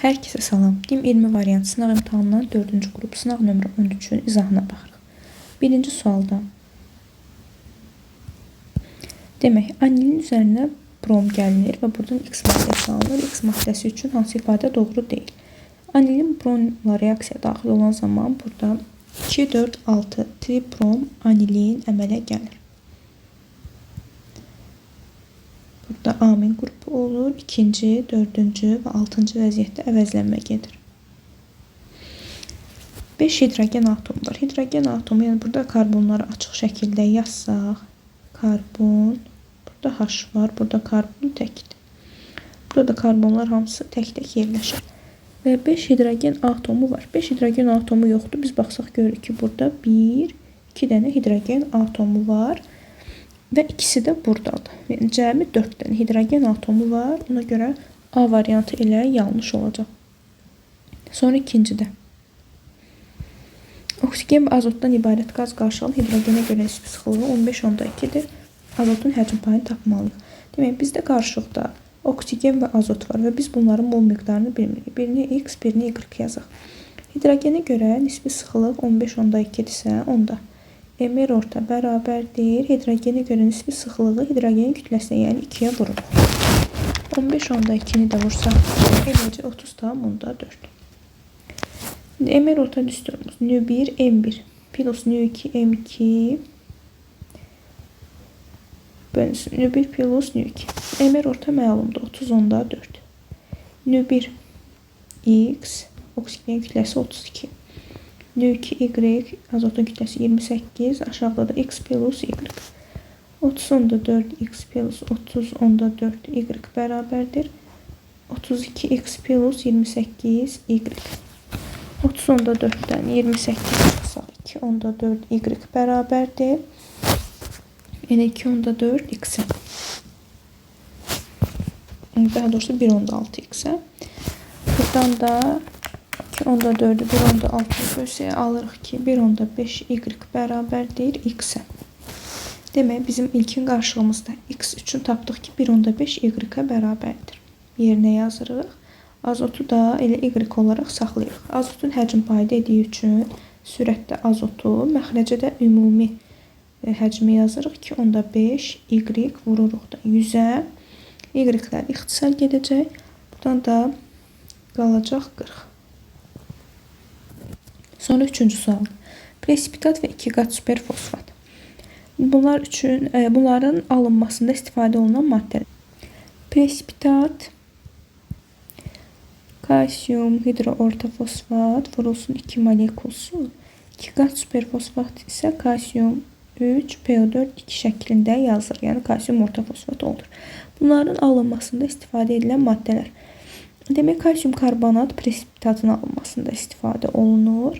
Hər kəsə salam. DİM 20 variant sınaq imtahanından 4-cü qrup sınaq nömrə 13-ün izahına baxırıq. Birinci sualda. Demək, anilin üzərinə brom gəlinir və buradan X maddəsi alınır. X maddəsi üçün hansı ifadə doğru deyil? Anilin bromla reaksiya daxil olan zaman burada 2, 4, 6 tribrom anilin əmələ gəlir. Burada amin qrupu olur. İkinci, dördüncü və altıncı vəziyyətdə əvəzlənmə gedir. 5 hidrogen atomu var. Hidrogen atomu, yəni burada karbonları açıq şəkildə yazsaq, karbon, burada H var, burada karbon təkdir. Burada karbonlar hamısı tək-tək yerləşir. Və 5 hidrogen atomu var. 5 hidrogen atomu yoxdur. Biz baxsaq görürük ki, burada 1, 2 dənə hidrogen atomu var. Və ikisi də buradadır. Yəni, cəmi 4 dənə hidrogen atomu var. Ona görə A variantı ilə yanlış olacaq. Sonra ikincidə. Oksigen və azotdan ibarət qaz qarşılan hidrogenə görə nisbi sıxılığı 15.2-dir. Azotun həcm payını tapmalıyıq. Demək, bizdə qarşılıqda oksigen və azot var və biz bunların mol miqdarını bilmirik. Birini X, birini Y yazaq. Hidrogenə görə nisbi sıxılıq 15.2-dirsə, onda Mr orta bərabərdir. Hidrogenə görə nisbi sıxılığı hidrogenin kütləsinə, yəni 2-yə vururuq. 15.2-ni də vursaq, eləcə 30,4. Mr orta düsturumuz N1, M1 plus N2, M2 bölünsün. N1 plus N2. Mr orta məlumdur, 30,4. N1 X, oksigen kütləsi 32. N2Y, azotun kütləsi 28, aşağıda da X plus Y. 30.4 X plus 30.4 Y bərabərdir. 32X plus 28 Y. 30.4-dən 28 çıxsaq 2.4 Y bərabərdir. Yəni 2.4 X-ə. Daha doğrusu 1.6 X-ə. Buradan da 2.4'ü 1.6'ya bölsəyə alırıq ki, 1.5 Y bərabərdir X-ə. Demək, bizim ilkin qarşılığımızda X üçün tapdıq ki, 1.5 Y-ə bərabərdir. Yerinə yazırıq. Azotu da elə Y olaraq saxlayırıq. Azotun həcm payı dediyi üçün sürətdə azotu, məxrəcədə ümumi həcmi yazırıq ki, onda 5 Y vururuq da 100-ə. Y-lər ixtisar gedəcək. Buradan da qalacaq 40. Sonra üçüncü sual. Presipitat və 2 qat superfosfat. Bunların alınmasında istifadə olunan maddələr. Presipitat, kalsiyum hidroortofosfat vurulsun 2 molekülsü. 2 qat superfosfat isə kalsiyum 3, PO4, 2 şəklində yazılır. Yəni kalsiyum ortofosfat olur. Bunların alınmasında istifadə edilən maddələr. Demək, kalsiyum karbonat presipitatın alınmasında istifadə olunur.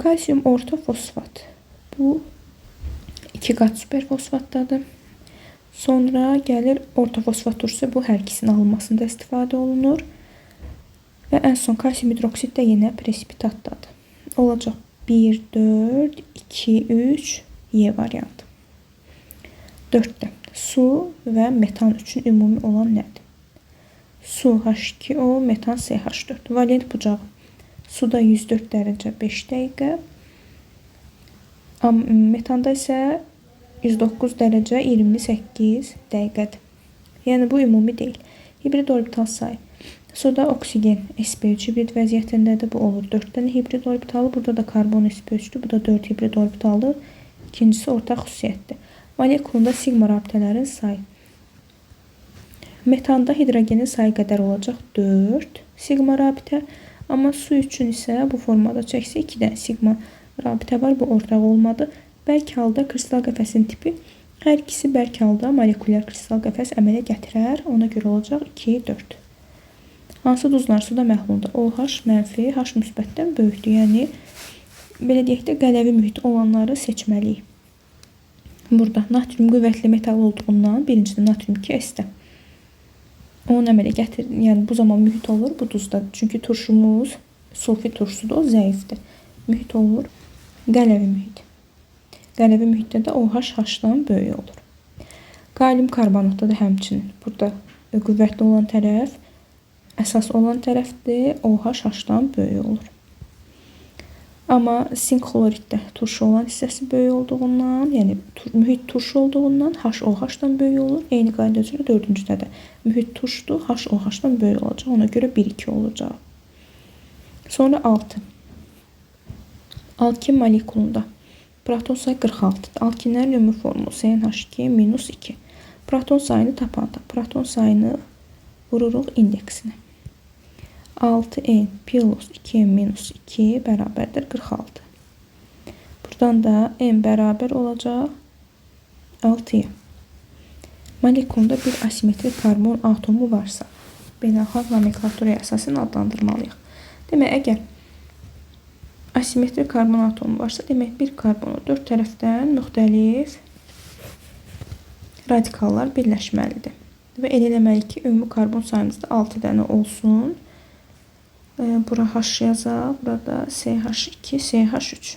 Kalsiyum ortofosfat. Bu 2 qat superfosfatdadır. Sonra gəlir ortofosfat tursa, bu hər ikisinin alınmasında istifadə olunur. Və ən son kalsiyum hidroksid də yenə presipitatdadır. Olacaq 1, 4, 2, 3, Y variantı. 4-də su və metan üçün ümumi olan nədir? Su H2O, metan CH4. Valent bucağı. Suda 104 dərəcə 5 dəqiqə. Metanda isə 109 dərəcə 28 dəqiqədir. Yəni bu ümumi deyil. Hibrid orbital sayı. Suda oksigen sp3 hibrid vəziyyətindədir. Bu olur 4 dənə hibrid orbitalı. Burada da karbon sp3'dür. Bu da 4 hibrid orbitalı. İkincisi ortaq xüsusiyyətdir. Molekulunda sigma rabitələrin sayı. Metanda hidrogenin sayı qədər olacaq 4 sigma rabitə. Amma su üçün isə bu formada çəksə 2 dənə sigma rabitə var. Bu ortaq olmadı. Bərk halda kristal qəfəsin tipi. Hər ikisi bərk halda molekulyar kristal qəfəs əmələ gətirər. Ona görə olacaq 2, 4. Hansı duzlar suda məhlulda? OH mənfi, H müsbətdən böyükdür. Yəni, belə deyək də qələvi mühit olanları seçməliyik. Burada natrium qüvvətli metal olduğundan birincidə natrium 2S-də. Onun əmələ gətirir. Yəni, bu zaman mühit olur bu duzda. Çünki turşumuz sulfit turşudur, o zəifdir. Mühit olur qələvi mühit. Qələvi mühitdə də OH H-dan böyük olur. Kalium karbonatda da həmçinin. Burada qüvvətli olan tərəf əsas olan tərəfdir. OH H-dan böyük olur. Amma sink xloriddə turşu olan hissəsi böyük olduğundan, yəni mühit turşu olduğundan HOH-dan böyük olur. Eyni qayda üzrə 4-cüdə də mühit turşudur, HOH-dan böyük olacaq. Ona görə 1-2 olacaq. Sonra 6. Alkin molekulunda proton sayı 46-dır. Alkinlərin ümumi formu CnH2-2. Proton sayını tapanda proton sayını vururuq indeksinə. 6n plus 2n-2 bərabərdir 46. Buradan da n bərabər olacaq 6-ya. Molekulunda bir asimetrik karbon atomu varsa, beynəlxalq nomenklaturaya əsasən adlandırmalıyıq. Demək, əgər asimetrik karbon atomu varsa, demək bir karbonu 4 tərəfdən müxtəlif radikallar birləşməlidir. Və elə eləməliyik ki, ümumi karbon sayımızda 6 dənə olsun. Bura H yazaq, burada CH2, CH3.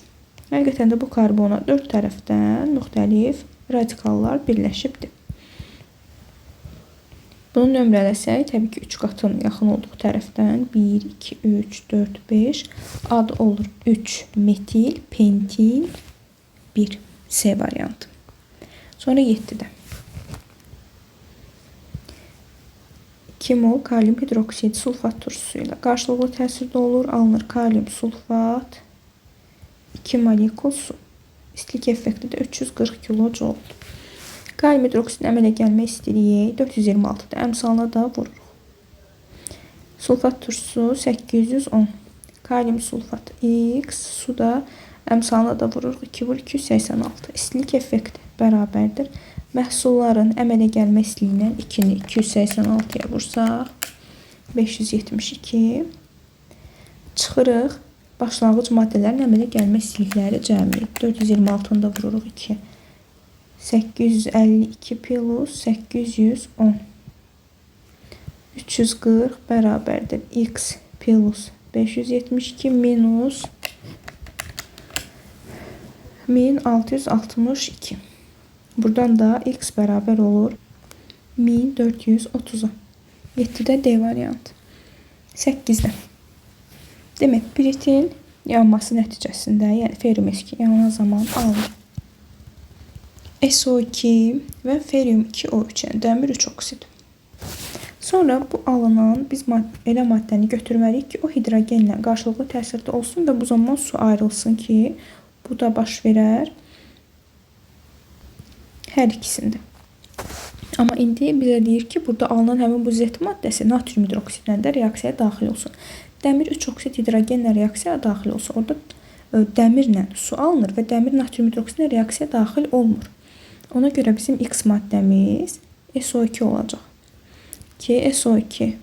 Həqiqətən də bu karbona 4 tərəfdən müxtəlif radikallar birləşibdir. Bunu nömrələsək, təbii ki, 3 qatın yaxın olduğu tərəfdən 1, 2, 3, 4, 5 adı olur 3 metil, pentil, 1 C variantı. Sonra 7-də. 2 mol kalium hidroksid sulfat turşusu ilə qarşılıqlı təsirdə olur. Alınır kalium sulfat, 2 molekul su. İstilik effekti də 340 kJ. Kalium hidroksidin əmələ gəlmə istiliyi 426-da. Əmsalına da vururuq. Sulfat turşusu 810. Kalium sulfat X, su da əmsalına da vururuq. 2 vur 286. İstilik effekti bərabərdir. Məhsulların əmələ gəlmə istiliyindən 2-ni 286-ya vursaq, 572. Çıxırıq. Başlanğıc maddələrin əmələ gəlmə istilikləri cəmi. 426-ını da vururuq 2. 852 plus 810. 340 bərabərdir. X plus 572 minus 1662. Buradan da x bərabər olur 1430-a. 7-də D variantı. 8-də. Demək, piritin yanması nəticəsində, yəni ferium S2 yanan zaman alınır. SO2 və ferium 2O3, yəni dəmir 3 oksid. Sonra bu alınan biz elə maddəni götürməliyik ki, o hidrogenlə qarşılıqlı təsirdə olsun və bu zaman su ayrılsın ki, bu da baş verər hər ikisində. Amma indi bizə deyir ki, burada alınan həmin bu Z maddəsi natrium hidroksidlə də reaksiyaya daxil olsun. Dəmir 3 oksid hidrogenlə reaksiyaya daxil olsa, orada dəmirlə su alınır və dəmir natrium hidroksidlə reaksiyaya daxil olmur. Ona görə bizim X maddəmiz SO2 olacaq. Ki SO2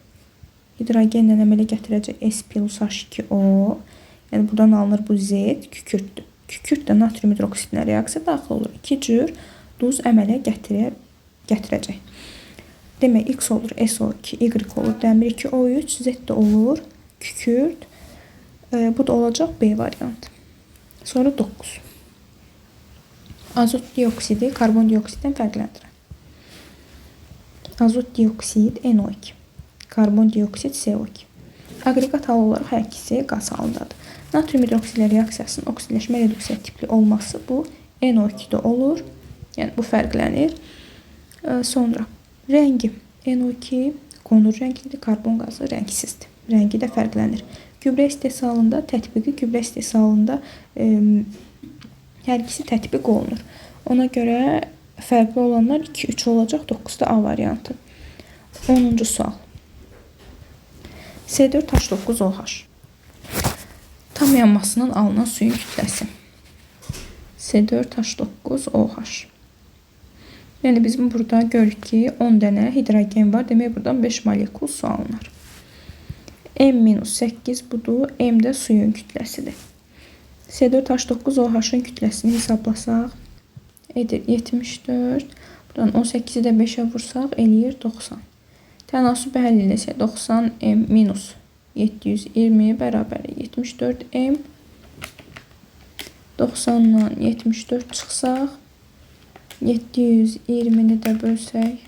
hidrogenlə əmələ gətirəcək S plus H2O. Yəni buradan alınır bu Z kükürtdür. Kükürt də natrium hidroksidlə reaksiyaya daxil olur. 2 cür duz əmələ gətirəcək. Demək, X olur SO2, Y olur dəmir 2O3, Z də olur kükürt. Bu da olacaq B variantı. Sonra 9. Azot dioksidi karbon dioksiddən fərqləndirək. Azot dioksid NO2, karbon dioksid CO2. Aqreqat hal olaraq hər ikisi qaz halındadır. Natrium hidroksidlə reaksiyasının oksidləşmə reduksiya tipli olması bu NO2-də olur. Yəni bu fərqlənir. Sonra rəngi NO2 qonur rənglidir, karbon qazı rəngsizdir. Rəngi də fərqlənir. Gübrə istehsalında, tətbiqi gübrə istehsalında hər ikisi tətbiq olunur. Ona görə fərqli olanlar 2-3 olacaq, 9-da A variantı. 10-cu sual. C4H9OH. Tam yanmasından alınan suyun kütləsi. C4H9OH. Yəni bizim burada görürük ki 10 dənə hidrogen var. Demək buradan 5 molekul su alınır. M-8 budur. M də suyun kütləsidir. C4H9OH-ın kütləsini hesablasaq edir 74. Buradan 18-i də 5-ə vursaq eləyir 90. Tənasübü həll eləsək 90 M minus 720 bərabər 74 M. 90-dan 74 çıxsaq 720-ni də bölsək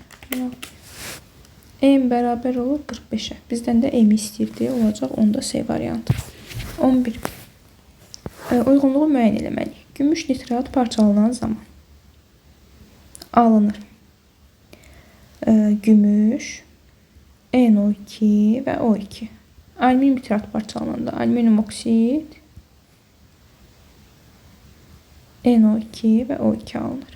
M bərabər olur 45'e. Bizdən də M istəyirdi. Olacaq onda C variantı. 11. Uyğunluğu müəyyən eləməliyik. Gümüş nitrat parçalanan zaman alınır. Gümüş, NO2 və O2. Alüminium nitrat parçalananda alüminium oksid, NO2 və O2 alınır.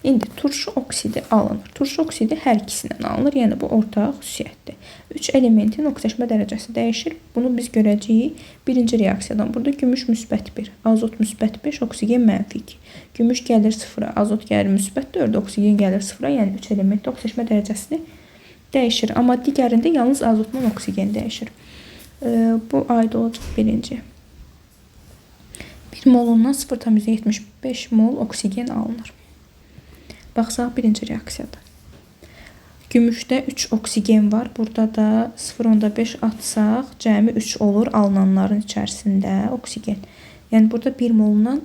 İndi turşu oksidi alınır. Turşu oksidi hər ikisindən alınır. Yəni bu ortaq xüsusiyyətdir. 3 elementin oksidaşma dərəcəsi dəyişir. Bunu biz görəcəyik birinci reaksiyadan. Burada gümüş müsbət 1, azot müsbət 5, oksigen mənfi 2. Gümüş gəlir 0-a, azot gəlir müsbət 4, oksigen gəlir 0-a. Yəni 3 elementin oksidaşma dərəcəsini dəyişir. Amma digərində yalnız azotla oksigen dəyişir. Bu aid olacaq birinci. 1 molundan 0,75 mol oksigen alınır. Baxsaq birinci reaksiyada. Gümüşdə 3 oksigen var. Burada da 0,5 atsaq cəmi 3 olur alınanların içərisində oksigen. Yəni burada 1 molundan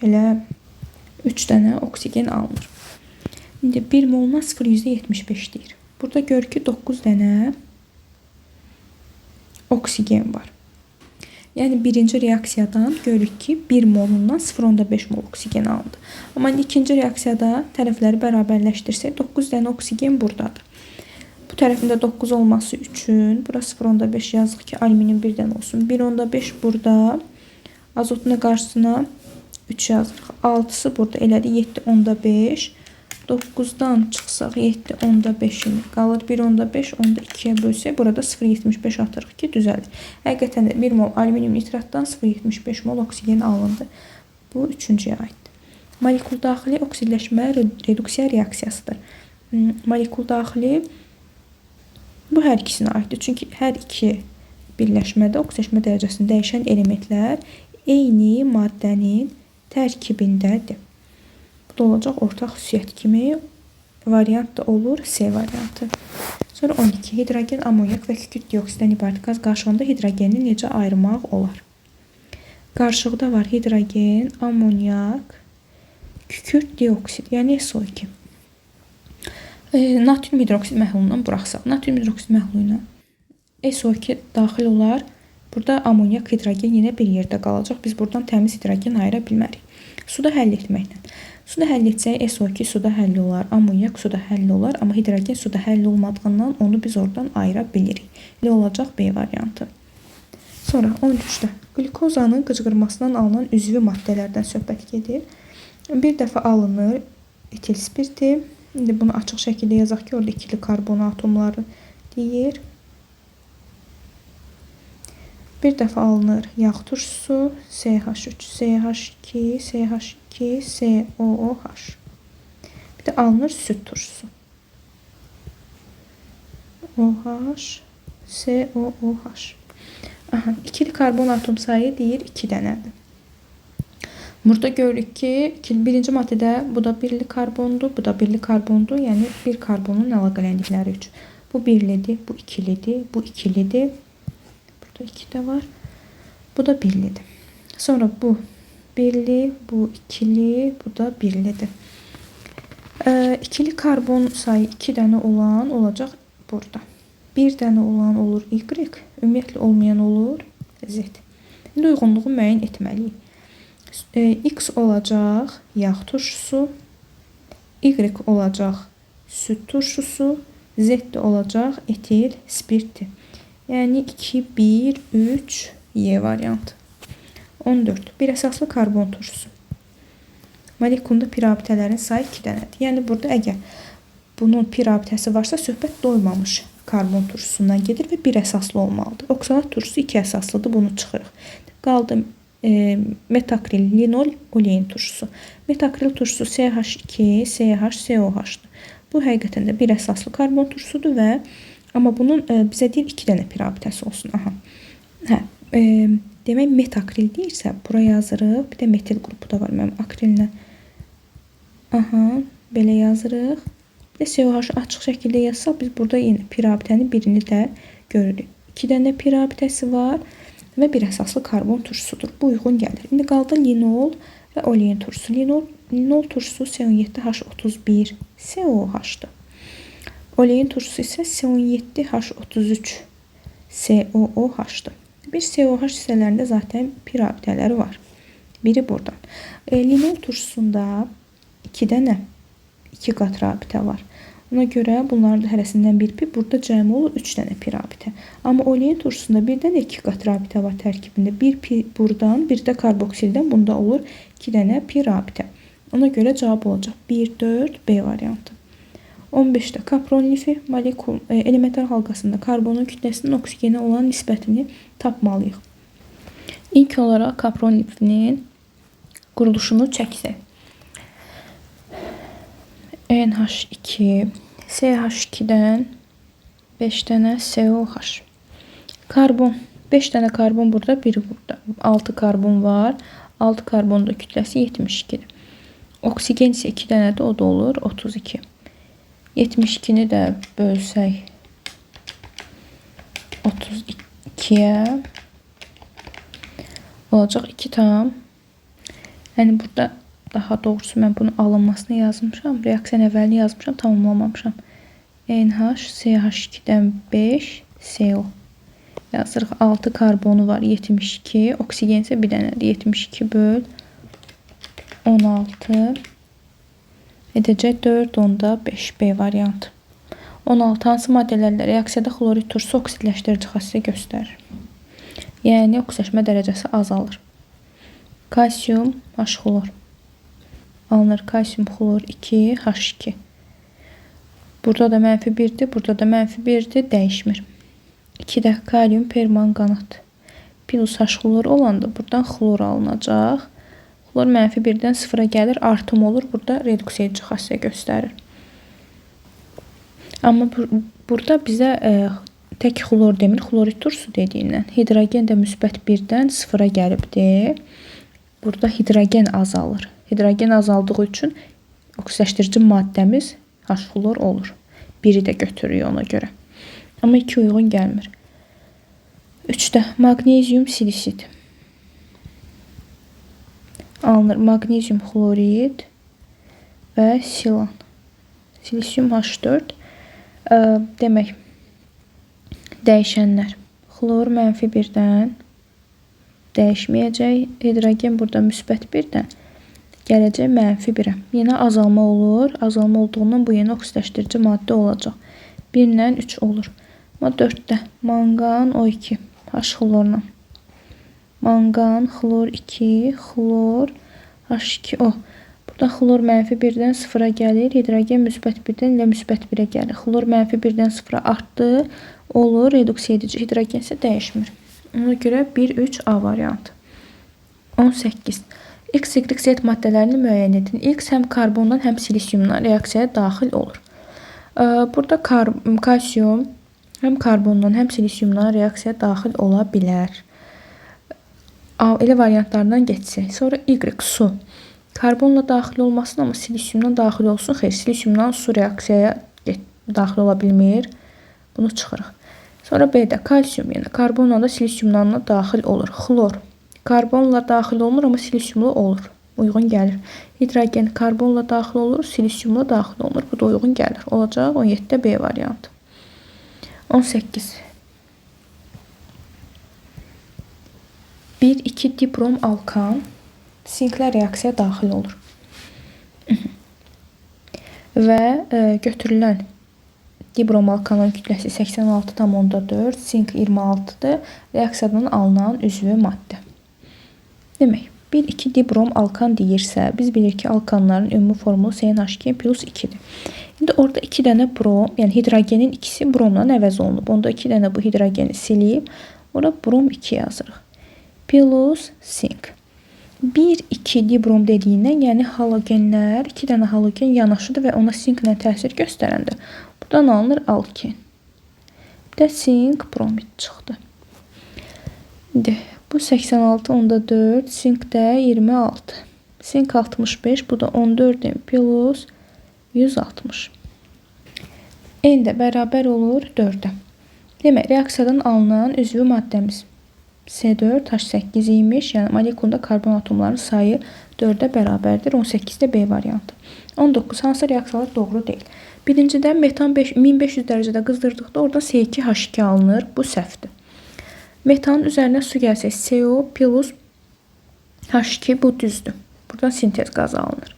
elə 3 dənə oksigen alınır. İndi 1 moluna 0,75 deyir. Burada gör ki 9 dənə oksigen var. Yəni birinci reaksiyadan görürük ki 1 molundan 0,5 mol oksigen alındı. Amma ikinci reaksiyada tərəfləri bərabərləşdirsək 9 dənə oksigen buradadır. Bu tərəfində 9 olması üçün bura 0,5 yazıq ki alüminium 1 dənə olsun. 1,5 burada. Azotun qarşısına 3 yazırıq. 6'sı burada elədi 7,5. 9'dan çıxsaq 7,5'ini qalır 1,5, onu da 2'yə bölsək burada 0,75 atırıq ki düzəlir. Həqiqətən də 1 mol alüminium nitratdan 0,75 mol oksigen alındı. Bu üçüncüyə aiddir. Molekul daxili oksidləşmə reduksiya reaksiyasıdır. Molekul daxili bu hər ikisinə aiddir. Çünki hər iki birləşmədə oksidləşmə dərəcəsini dəyişən elementlər eyni maddənin tərkibindədir. Bu da olacaq ortaq xüsusiyyət kimi variant da olur C variantı. Sonra 12. Hidrogen, amonyak və kükürt dioksidən ibarət qaz qarşığında hidrogeni necə ayırmaq olar? Qarşıqda var hidrogen, amonyak, kükürt dioksid, yəni SO2. Natrium hidroksid məhlulundan buraxsaq. Natrium hidroksid məhluluna SO2 daxil olar. Burada amonyak, hidrogen yenə bir yerdə qalacaq. Biz buradan təmiz hidrogen ayıra bilmərik. Suda həll etməklə. Suda həll etsək SO2 suda həll olar, amonyak suda həll olar, amma hidrogen suda həll olmadığından onu biz oradan ayıra bilirik. Elə olacaq B variantı. Sonra 13'də qlikozanın qıcqırmasından alınan üzvü maddələrdən söhbət gedir. Bir dəfə alınır etil spirti. İndi bunu açıq şəkildə yazaq ki, orada ikili karbon atomları deyir. Bir dəfə alınır yağ turşusu, CH3, CH2, CH2, COOH. Bir də alınır süt turşusu. OH, COOH. Aha, ikili karbon atom sayı deyir 2 dənədir. Burada görürük ki, birinci maddədə bu da birli karbondur, bu da birli karbondur. Yəni bir karbonun əlaqələndikləri üçün. Bu birlidir, bu ikilidir, bu ikilidir. Burada 2 də var. Bu da birlidir. Sonra bu birli, bu ikili, bu da birlidir. İkili karbon sayı 2 dənə olan olacaq burada. 1 dənə olan olur Y, ümumiyyətlə olmayan olur Z. İndi uyğunluğu müəyyən etməliyik. X olacaq yağ turşusu, Y olacaq süt turşusu, Z də olacaq etil spirti. Yəni 2, 1, 3, Y variantı. 14. Bir əsaslı karbon turşusu. Molekulunda pirabitələrin sayı 2 dənədir. Yəni burada əgər bunun pirabitəsi varsa söhbət doymamış karbon turşusundan gedir və bir əsaslı olmalıdır. Oksalat turşusu 2 əsaslıdır. Bunu çıxırıq. Qaldı metakril, linol, olein turşusu. Metakril turşusu CH2, CH, COH-dur. Bu həqiqətən də bir əsaslı karbon turşusudur və amma bunun bizə deyir 2 dənə pirabitəsi olsun. Aha. Hə, demək metakril deyirsə bura yazırıq. Bir də metil qrupu da var. Mənim akrillə. Aha, belə yazırıq. Bir də COH-ı açıq şəkildə yazsaq biz burada yenə pirabitənin birini də görürük. 2 dənə pirabitəsi var və bir əsaslı karbon turşusudur. Bu uyğun gəlir. İndi qaldı linol və olein turşusu. Linol turşusu C17H31 COH-dır. Oleyin turşusu isə C17H33COOH-dır. Bir COH hissələrində zaten pi rabitələri var. Biri buradan. Linen turşusunda 2 dənə 2 qat rabitə var. Ona görə bunların da hərəsindən bir pi, burada cəmi olur 3 dənə pi rabitə. Amma oleyin turşusunda bir dənə 2 qat rabitə var tərkibində. Bir pi buradan, bir də karboksildən, bunda olur 2 dənə pi rabitə. Ona görə cavab olacaq 1, 4, B variantı. 15-də kapron lifi molekul elementar halqasında karbonun kütləsinin oksigenə olan nisbətini tapmalıyıq. İlk olaraq kapron lifinin quruluşunu çəksək. NH2, CH2-dən 5 dənə COH. Karbon, 5 dənə karbon burada, biri burada. 6 karbon var. 6 karbonun da kütləsi 72-dir. Oksigen isə 2 dənədir, o da olur 32. 72-ni də bölsək 32-yə olacaq 2 tam. Yəni burada daha doğrusu mən bunun alınmasını yazmışam. Reaksiyanın əvvəlini yazmışam, tamamlamamışam. NH, CH2-dən 5, CO. Yazırıq 6 karbonu var, 72. Oksigen isə bir dənədir. 72 böl 16 edəcək 4, onda 5, B variantı. 16. Hansı maddələrlə reaksiyada xlorid turşusu oksidləşdirici xassəyə göstərir? Yəni, oksidləşmə dərəcəsi azalır. Kalsium H-xlor. Alınır kalsium xlor 2, H2. Burada da mənfi 1'dir, burada da mənfi 1'dir, dəyişmir. 2-də kalium permanganat. Plus H-xlor olanda buradan xlor alınacaq. Xlor mənfi 1-dən 0-a gəlir, artım olur. Burada reduksiya edici xassiyə göstərir. Amma burada bizə tək xlor demir, xlorid turşusu dediyindən. Hidrogen də müsbət 1-dən 0-a gəlibdir. Burada hidrogen azalır. Hidrogen azaldığı üçün oksidləşdirici maddəmiz H-xlor olur. 1-i də götürüyor ona görə. Amma 2 uyğun gəlmir. 3-də magnezium silisit. Alınır magnezium xlorid və silan. Silisium H4. Demək, dəyişənlər. Xlor mənfi 1-dən dəyişməyəcək. Hidrogen burada müsbət 1-dən gələcək mənfi 1-ə. Yenə azalma olur. Azalma olduğundan bu yenə oksidləşdirici maddə olacaq. 1-lə 3 olur. Amma 4-də mangan O2 H-xlorla. Mangan, xlor 2, xlor, H2O. Burada xlor mənfi 1-dən 0-a gəlir. Hidrogen müsbət 1-dən ilə müsbət 1-ə gəlir. Xlor mənfi 1-dən 0-a artdı. Olur, reduksiya edici. Hidrogen isə dəyişmir. Ona görə 1, 3, A variantı. 18. X, Y, Z maddələrini müəyyən edin. X həm karbondan, həm silisiumdan reaksiyaya daxil olur. Burada kalsium həm karbondan, həm silisiumdan reaksiyaya daxil ola bilər. Elə variantlardan geçsək. Sonra Y, su. Karbonla daxil olmasın, amma silisiumdan daxil olsun. Xeyr, silisiumdan su reaksiyaya daxil ola bilmir. Bunu çıxırıq. Sonra B-də kalsium, yəni karbonla da silisiumdan da daxil olur. Xlor. Karbonla daxil olmur, amma silisiumlu olur. Uyğun gəlir. Hidrogen karbonla daxil olur, silisiumla daxil olmur. Bu da uyğun gəlir. Olacaq 17-də B variantı. 18. 1,2 dibrom alkan sinklə reaksiyaya daxil olur. Və götürülən dibrom alkanın kütləsi 86,4, sink 26-dır. Reaksiyadan alınan üzvü maddə. Demək, 1,2 dibrom alkan deyirsə, biz bilir ki, alkanların ümumi formulu CnH2 plus 2-dir. İndi orada 2 dənə brom, yəni hidrogenin ikisi bromla əvəz olunub. Onda 2 dənə bu hidrogeni silib, orada brom 2 yazırıq. Plus sink. 1,2 dibrom dediyindən, yəni halogenlər, 2 dənə halogen yanaşıdır və ona sinklə təsir göstərəndə buradan alınır alken. Bir də sink bromid çıxdı. İndi bu 86,4, sink də 26. Sink 65, bu da 14 plus 160. N də bərabər olur 4-ə. Demək, reaksiyadan alınan üzvü maddəmiz C4 H8 imiş. Yəni molekulda karbon atomlarının sayı 4-ə bərabərdir. 18-də B variantı. 19. Hansı reaksiyalar doğru deyil? Birincidə metan 1500 dərəcədə qızdırdıqda orada C2H2 alınır. Bu səhvdir. Metanın üzərinə su gəlsə CO plus H2 bu düzdür. Buradan sintez qazı alınır.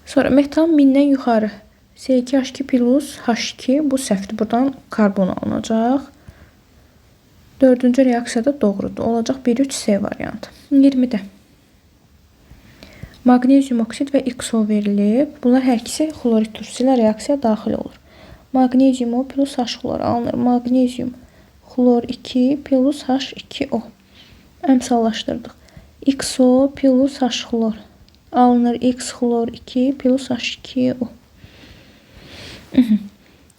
Sonra metan 1000-dən yuxarı C2H2 plus H2 bu səhvdir. Buradan karbon alınacaq. Dördüncü reaksiyada doğrudur. Olacaq 1,3C variantı. 20-də. Magnezium oksid və XO verilib. Bunlar hər ikisi xlorid turşusu ilə reaksiyaya daxil olur. Magnezium O plus H xlor alınır. Magnezium xlor 2 plus H2O. Əmsallaşdırdıq. XO plus H xlor alınır. X xlor 2 plus H2O.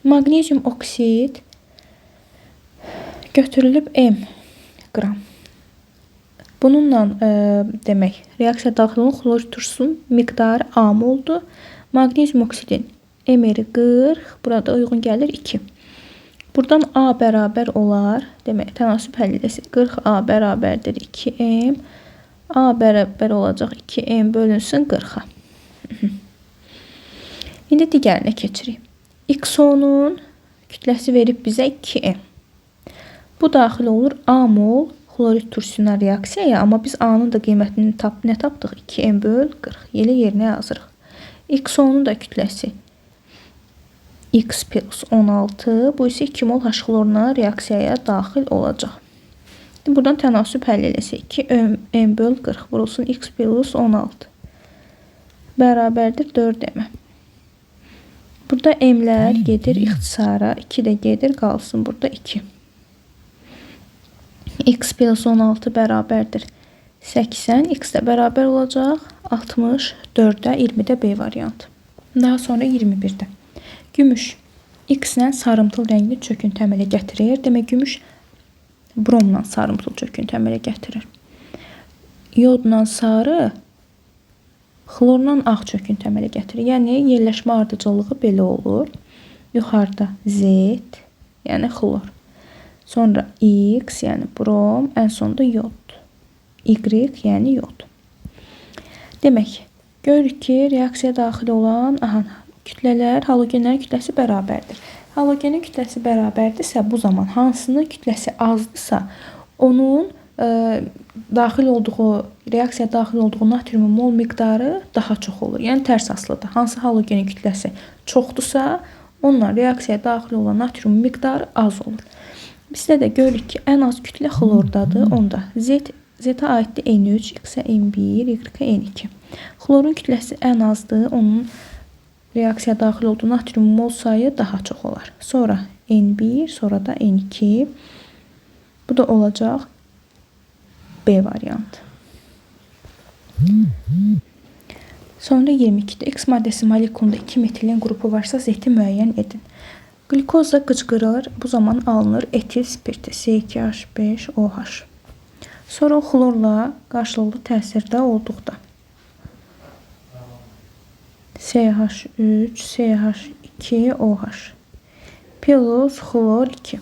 Magnezium oksid götürülüb M qram. Bununla demək, reaksiya daxil olan xlorid turşusunun miqdarı A moldur. Magnezium oksidin M-i 40, burada uyğun gəlir 2. Buradan A bərabər olar, demək, tənasüb həllələsi 40A bərabərdir 2M. A bərabər olacaq 2M bölünsün 40-a. İndi digərinə keçirik. XO-nun kütləsi verib bizə 2M. Bu daxil olur A mol xlorid turşusuna reaksiyaya, amma biz A-nın da qiymətini nə tapdıq? 2M böl 40. Yerinə yazırıq. XO-nun da kütləsi X plus 16. Bu isə 2 mol H xloruna reaksiyaya daxil olacaq. Buradan tənasüb həll eləsə 2M böl 40 vurulsun X plus 16. Bərabərdir 4M. Burada M-lər gedir ixtisara. 2 də gedir, qalsın burada 2. X plus 16 bərabərdir 80. X də bərabər olacaq 64-də 20-də B variantı. Daha sonra 21-də. Gümüş X-lə sarımtıl rəngli çöküntü əmələ gətirir. Demək, gümüş bromla sarımtıl çöküntü əmələ gətirir. Yodla sarı xlorla ağ çöküntü əmələ gətirir. Yəni, yerləşmə ardıcıllığı belə olur. Yuxarıda Z, yəni xlor. Sonra X, yəni brom, ən sonunda yod. Y, yəni yod. Demək, görürük ki, reaksiya daxil olan kütlələr, halogenlərin kütləsi bərabərdir. Halogenin kütləsi bərabərdirsə, bu zaman hansının kütləsi azdırsa, onun reaksiya daxil olduğu natriumun mol miqdarı daha çox olur. Yəni, tərs asılıdır. Hansı halogenin kütləsi çoxdursa, onunla reaksiyaya daxil olan natriumun miqdarı az olur. Bizdə də görürük ki, ən az kütlə xlordadır. Onda Z-ə aiddir N3, X-ə N1, Y-ə N2. Xlorun kütləsi ən azdır. Onun reaksiya daxil olduğu natriumun mol sayı daha çox olar. Sonra N1, sonra da N2. Bu da olacaq B variantı. Sonra 22-də X maddəsi molekulunda 2 metilin qrupu varsa Z-i müəyyən edin. Glikoz da qıcqırır. Bu zaman alınır etil spirti C2H5OH. Sonra o xlorla qarşılıqlı təsirdə olduqda CH3, CH2OH plus xlor 2.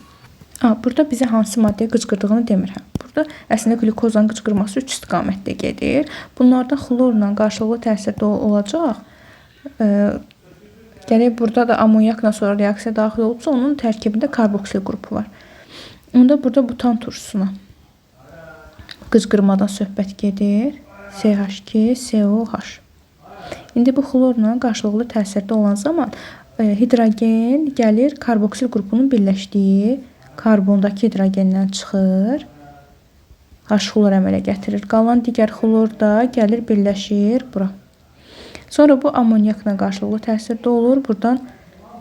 Burada bizə hansı maddəyə qıcqırdığını demir. Burada əslində glikozdan qıcqırması 3 istiqamətdə gedir. Bunlardan xlorla qarşılıqlı təsirdə olacaq. Gələk, burada da amonyakla sonra reaksiya daxil olursa, onun tərkibində karboksil qrupu var. Onda burada butan turşusuna qıcqırmadan söhbət gedir. CH2, COH. İndi bu xlorla qarşılıqlı təsirdə olan zaman hidrogen gəlir karboksil qrupunun birləşdiyi karbondakı hidrogendən çıxır. H xlor əmələ gətirir. Qalan digər xlor da gəlir birləşir bura. Sonra bu amonyakla qarşılıqlı təsirdə olur. Buradan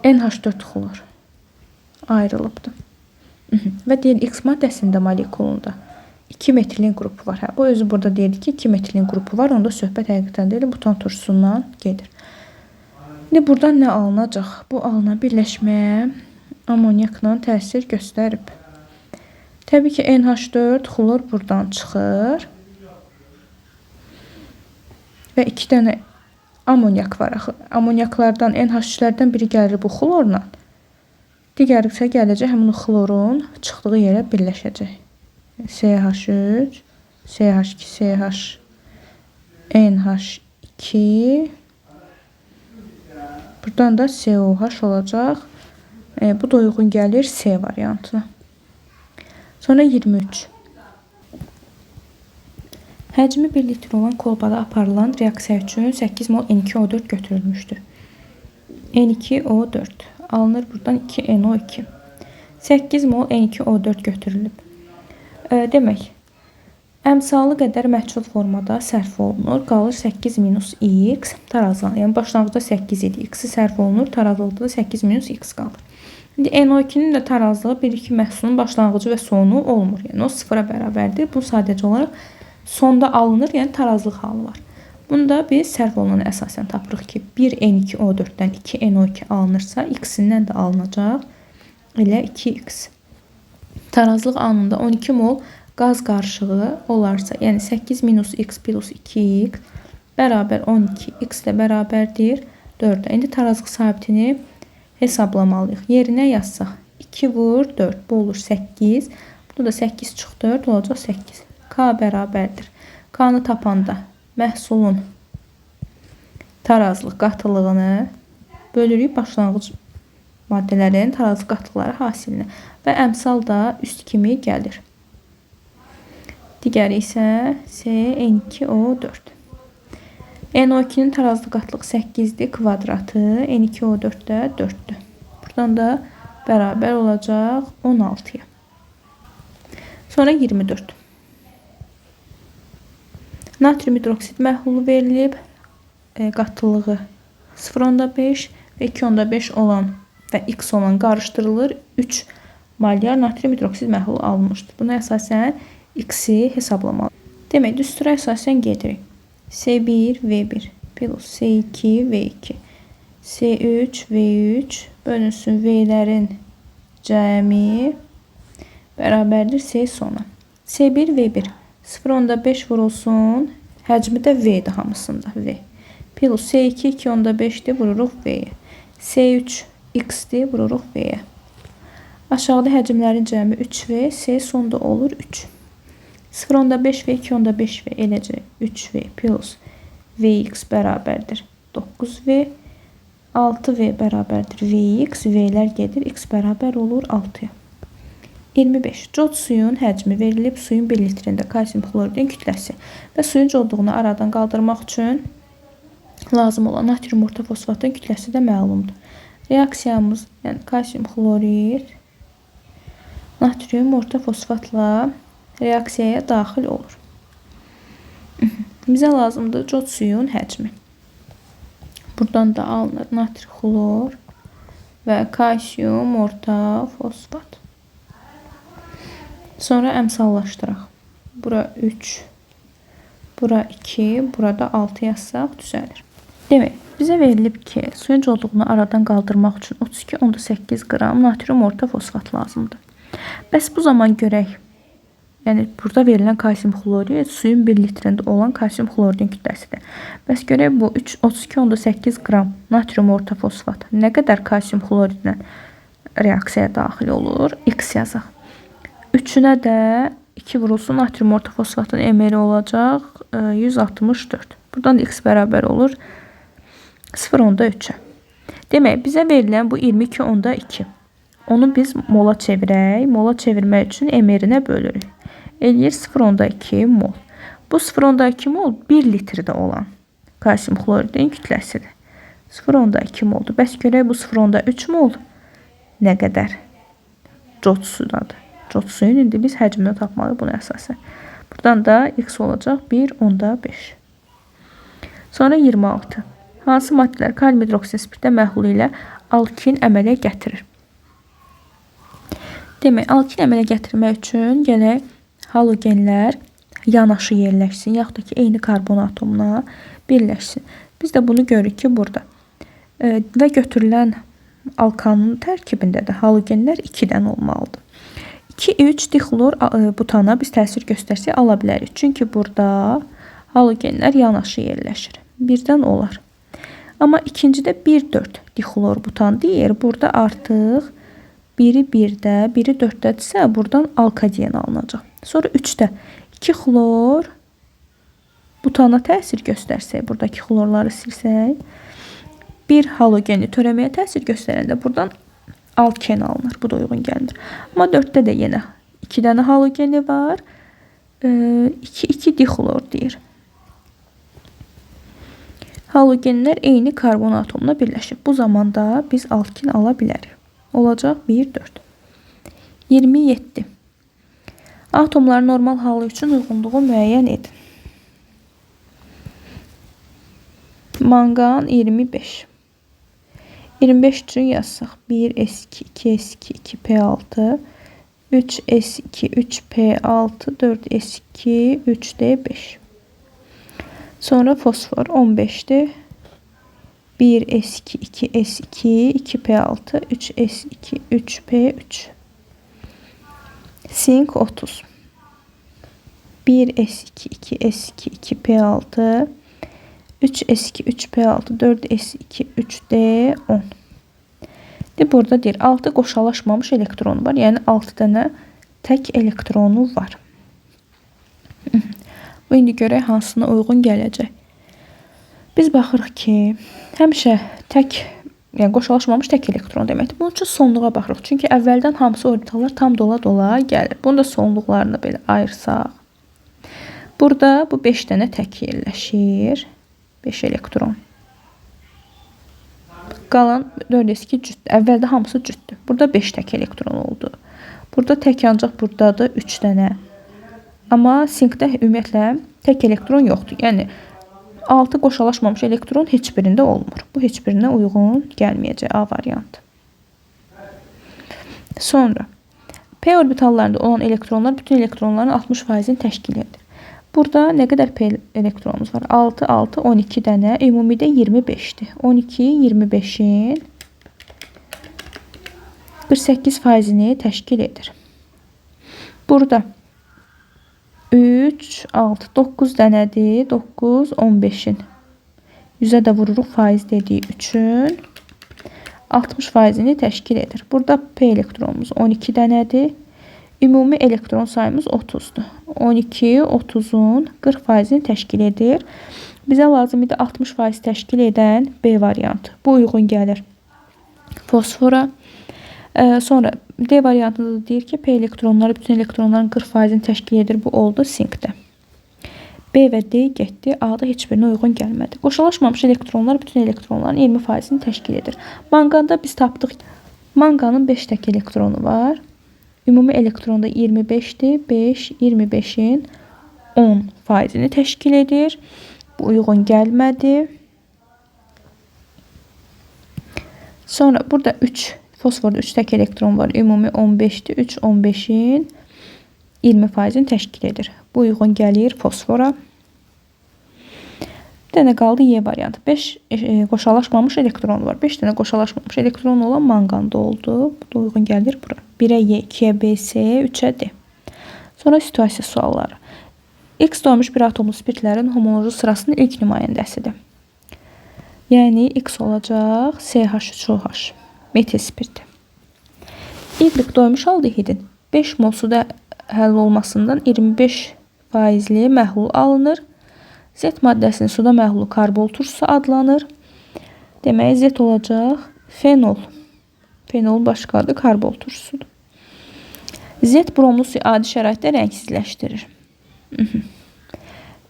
NH4 xlor ayrılıbdır. Və deyir, X maddəsində molekulunda 2 metilin qrupu var. Bu özü burada deyir ki, 2 metilin qrupu var. Onda söhbət həqiqətən deyil, butan turşusundan gedir. İndi buradan nə alınacaq? Bu alına birləşməyə amonyakla təsir göstərib. Təbii ki, NH4 xlor buradan çıxır. Və 2 dənə amonyak var axı. Amonyaklardan, NH3-lərdən biri gəlir bu xlorla. Digəri isə gələcək həmin xlorun çıxdığı yerə birləşəcək. CH3, CH2, NH2. Buradan da COH olacaq. Bu da uyğun gəlir C variantına. Sonra 23. Həcmi 1 litr olan kolbada aparılan reaksiya üçün 8 mol N2O4 götürülmüşdür. N2O4 alınır buradan 2NO2. 8 mol N2O4 götürülüb. Demək, əmsalı qədər məhsul formada sərf olunur. Qalır 8 minus x tarazlanır. Yəni başlanğıcda 8 idi. X-i sərf olunur. Tarazlıqda da 8 minus x qalır. İndi NO2-nin də tarazlığı bir-iki məhsulun başlanğıcı və sonu olmur. Yəni o sıfıra bərabərdir. Bu sadəcə olaraq sonda alınır. Yəni tarazlıq halı var. Bunda biz sərf olunanı əsasən tapırıq ki, 1 N2O4-dən 2 NO2 alınırsa, x-indən də alınacaq. Elə 2x. Tarazlıq anında 12 mol qaz qarışığı olarsa, yəni 8 minus x plus 2x bərabər 12, x ilə bərabərdir 4-ə. İndi tarazlıq sabitini hesablamalıyıq. Yerinə yazsaq 2 vur 4, bu olur 8. Bu da 8 çıx 4 olacaq 8. K bərabərdir. K-nı tapanda məhsulun tarazlıq qatılığını bölürük başlanğıc maddələrin tarazlıq qatlıqları hasilinə və əmsal da üst kimi gəlir. Digəri isə CN2O4. NO2-nin tarazlıq qatlıq 8-dir kvadratı, N2O4 də 4-dür. Buradan da bərabər olacaq 16-ya. Sonra 24. Natrium hidroksid məhlulu verilib. Qatılığı 0,5 və 2,5 olan və x olan qarışdırılır. 3 molyar natrium hidroksid məhlulu alınmışdır. Buna əsasən x-i hesablamalı. Demək, düstura əsasən gedirik. C1, V1 plus C2, V2 C3, V3 bölünsün V-lərin cəmi bərabərdir C sona. C1, V1 0,5 vurulsun. Həcmi də V-dir hamısında. V. Plus C2, 2,5'dir. Vururuq V-yə. C3, X-dir. Vururuq V-yə. Aşağıda həcmlərin cəmi 3V. C sonda olur 3. 0,5 və 2,5 və eləcə 3V plus Vx bərabərdir 9V. 6V bərabərdir Vx. V'lər gedir. X bərabər olur 6'ya. 25. Cod suyun həcmi verilib. Suyun 1 litrində kalsium xloridin kütləsi və suyun codluğunu aradan qaldırmaq üçün lazım olan natrium ortofosfatın kütləsi də məlumdur. Reaksiyamız, yəni kalsium xlorid natrium ortofosfatla reaksiyaya daxil olur. Bizə lazımdır cod suyun həcmi. Buradan da alınır natri xlor və kalsium ortofosfat. Sonra əmsallaşdıraq. Bura 3, bura 2, burada 6 yazsaq düzəlir. Demək, bizə verilib ki, suyun codluğunu aradan qaldırmaq üçün 32,8 qram natrium ortofosfat lazımdır. Bəs bu zaman görək, yəni burada verilən kalsium xlorid suyun 1 litrində olan kalsium xloridin kütləsidir. Bəs görək bu 32,8 qram natrium ortofosfat nə qədər kalsium xloridlə reaksiyaya daxil olur? X yazaq. 3-ünə də 2 vurulsun natrium ortofosfatın ml olacaq 164. Buradan da x bərabər olur 0,3'ə. Demək, bizə verilən bu 22,2. Onu biz mola çevirək. Mola çevirmək üçün ml-nə bölürük. Eləyir 0,2 mol. Bu 0,2 mol 1 litrdə olan kalsium xloridin kütləsidir. 0,2 moldur. Bəs görək bu 0,3 mol nə qədər cod sudadır. Cod suyun indi biz həcmini tapmalıyıq buna əsasən. Buradan da x olacaq 1,5. Sonra 26. Hansı maddələr kalium hidroksid spirtə məhlulu ilə alkin əmələ gətirir? Demək, alkin əmələ gətirmək üçün gələk halogenlər yanaşı yerləşsin, yaxud da ki, eyni karbon atomuna birləşsin. Biz də bunu görürük ki, burada. Və götürülən alkanın tərkibində də halogenlər 2-dən olmalıdır. 2-3 dixlor butana biz təsir göstərsək ala bilərik. Çünki burada halogenlər yanaşı yerləşir. Birdən olar. Amma ikincidə 1,4 dixlor butan deyir. Burada artıq biri 1-də, biri 4-dədirsə, buradan alkadiyen alınacaq. Sonra 3-də 2 xlor butana təsir göstərsək, buradakı xlorları silsək, bir halogeni törəməyə təsir göstərəndə buradan alken alınır. Bu da uyğun gəlmir. Amma 4-də də yenə 2 dənə halogeni var. 2 dixlor deyir. Halogenlər eyni karbon atomuna birləşib. Bu zamanda biz alkin ala bilərik. Olacaq 1, 4. 27. Atomların normal halı üçün uyğunluğu müəyyən edin. Manqan 25. 25 üçün yazsaq 1s2, 2s2, 2p6, 3s2, 3p6, 4s2, 3d5. Sonra fosfor 15'dir. 1s2, 2s2, 2p6, 3s2, 3p3. Sink 30. 1s2, 2s2, 2p6, 3s2, 3p6, 4s2, 3d10. Burada deyir 6 qoşalaşmamış elektronu var. Yəni 6 dənə tək elektronu var. Bu indi görək hansına uyğun gələcək. Biz baxırıq ki, həmişə tək, yəni qoşalaşmamış tək elektron deməkdir. Bunun üçün sonluğa baxırıq. Çünki əvvəldən hamısı orbitallar tam dola-dola gəlir. Bunu da sonluqlarını belə ayırsaq. Burada bu 5 dənə tək yerləşir. 5 elektron. Qalan 4s2 cütdür. Əvvəldə hamısı cütdür. Burada 5 tək elektron oldu. Burada tək ancaq buradadır 3 dənə. Amma sinkdə ümumiyyətlə tək elektron yoxdur. Yəni 6 qoşalaşmamış elektron heç birində olmur. Bu heç birinə uyğun gəlməyəcək A variantı. Sonra P orbitallarında olan elektronlar bütün elektronların 60%-ni təşkil edir. Burada nə qədər P elektronumuz var? 6, 6, 12 dənə. Ümumidə 25'dir. 12, 25'in 48%-ni təşkil edir. Burada 3, 6, 9 dənədir. 9, 15'in. 100'ə də vururuq faiz dediyi üçün 60%-ni təşkil edir. Burada P elektronumuz 12 dənədir. Ümumi elektron sayımız 30'dur. 12, 30'un 40%-ni təşkil edir. Bizə lazım idi 60% təşkil edən B variantı. Bu uyğun gəlir fosfora. Sonra D variantında da deyir ki, P elektronları bütün elektronların 40%-ni təşkil edir. Bu oldu sinkdə. B və D getdi. A-da heç birinə uyğun gəlmədi. Qoşalaşmamış elektronlar bütün elektronların 20%-ni təşkil edir. Manqanda biz tapdıq. Manqanın 5 tək elektronu var. Ümumi elektronda 25'dir. 5, 25'in 10%-ni təşkil edir. Bu uyğun gəlmədi. Sonra burada 3, fosforda 3 tək elektron var. Ümumi 15'dir. 3, 15'in 20%-ni təşkil edir. Bu uyğun gəlir fosfora. Bir dənə qaldı Y variantı. 5 qoşalaşmamış elektron var. 5 dənə qoşalaşmamış elektron olan manqanda oldu. Bu da uyğun gəlir bura. 1'ə Y, 2'ə B, C, 3'ə D. Sonra situasiya sualları. X doymuş bir atomlu spirtlərin homoloji sırasının ilk nümayəndəsidir. Yəni X olacaq CH3OH. Metil spirti. Y doymuş aldehidin 5 mol suda həll olmasından 25%li məhlul alınır. Z maddəsinin suda məhlulu karbol turşusu adlanır. Demək Z olacaq fenol. Fenol başqa adı karbol turşusudur. Z bromlu suyu adi şəraitdə rəngsizləşdirir.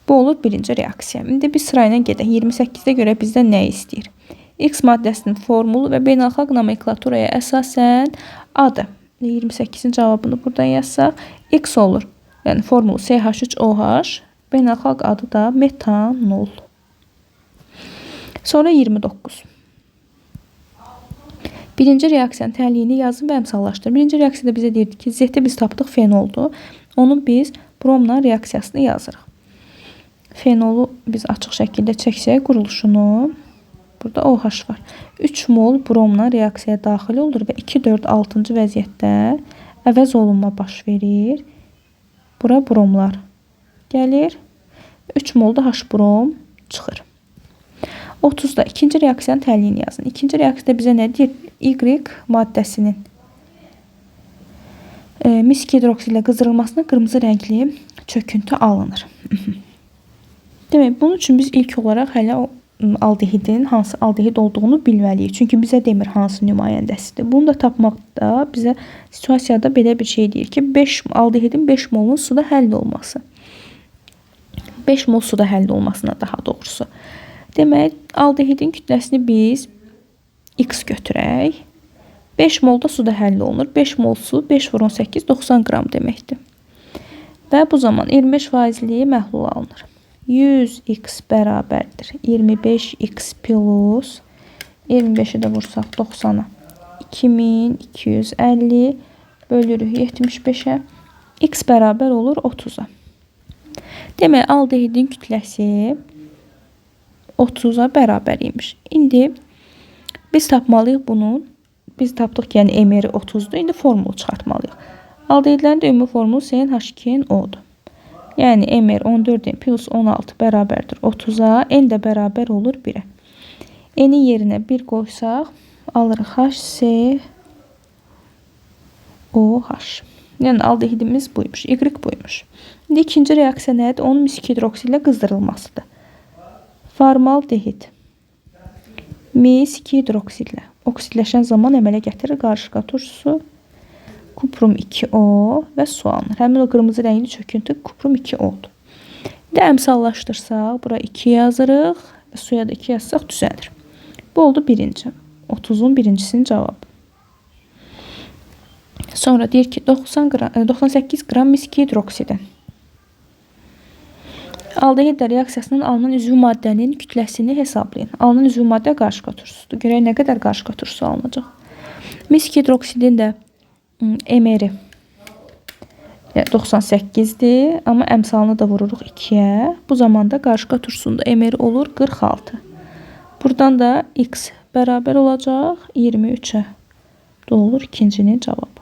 Bu olur birinci reaksiya. İndi bir sırayla gedək. 28'də görə bizdən nə istəyir? X maddəsinin formulu və beynəlxalq nomenklaturaya əsasən adı. 28'in cavabını buradan yazsaq X olur. Yəni formulu CH3OH, beynəlxalq adı da metanol. Sonra 29. Birinci reaksiyanın tənliyini yazın və əmsallaşdırın. Birinci reaksiyada bizə deyirdi ki, Z-də biz tapdıq fenoldu. Onu biz bromla reaksiyasını yazırıq. Fenolu biz açıq şəkildə çəksək quruluşunu. Burada OH var. 3 mol bromla reaksiyaya daxil olur və 2, 4, 6-cı vəziyyətdə əvəz olunma baş verir. Bura bromlar gəlir. 3 mol da H brom çıxır. 30'da ikinci reaksiyanın tənliyini yazın. İkinci reaksiyada bizə nə deyir? Y maddəsinin Misk hidroksid ilə qızdırılmasına qırmızı rəngli çöküntü alınır. Demək, bunun üçün biz ilk olaraq hələ o aldehidin hansı aldehid olduğunu bilməliyik. Çünki bizə demir hansı nümayəndəsidir. Bunu da tapmaqda bizə situasiyada belə bir şey deyir ki, aldehidin 5 molun suda həll olması. 5 mol suda həll olmasına daha doğrusu. Demək, aldehidin kütləsini biz x götürək. 5 mol da suda həll olunur. 5 mol su 5 vur 18 90 qram deməkdir. Və bu zaman 25%li məhlul alınır. 100x bərabərdir 25x plus 25-i də vursaq 90-a 2250 bölürük 75-ə x bərabər olur 30-a. Demək, aldehidin kütləsi 30-a bərabər imiş. İndi biz tapmalıyıq bunun. Biz tapdıq ki, yəni emeri 30-dur. İndi formulu çıxartmalıyıq. Aldehidlərin də ümumi formulu CnH2nO'dur. Yəni emer 14n plus 16 bərabərdir 30-a. N də bərabər olur 1-ə. N-in yerinə 1 qoysaq alırıq HCOH. Yəni aldehidimiz buymuş. Y buymuş. İndi ikinci reaksiya nədir? Onun misk hidroksid ilə qızdırılmasıdır. Formaldehid misk hidroksidlə oksidləşən zaman əmələ gətirir qarışqa turşusu kuprum 2O və su alınır. Həmin o qırmızı rəngli çöküntü kuprum 2O'dur. İndi əmsallaşdırsaq, bura 2 yazırıq və suya da 2 yazsaq düzəlir. Bu oldu birinci. 30-un birincisinin cavabı. Sonra deyir ki, 98 qram misk hidroksidi. Aldehidlər reaksiyasının alınan üzvü maddənin kütləsini hesablayın. Alınan üzvü maddə qarışqa turşusudur. Görək nə qədər qarışqa turşusu alınacaq. Misk hidroksidin də emeri 98'dir. Amma əmsalını da vururuq 2'yə. Bu zamanda qarışqa turşusunda emeri olur 46. Buradan da x bərabər olacaq 23'ə. Bu olur ikincinin cavabı.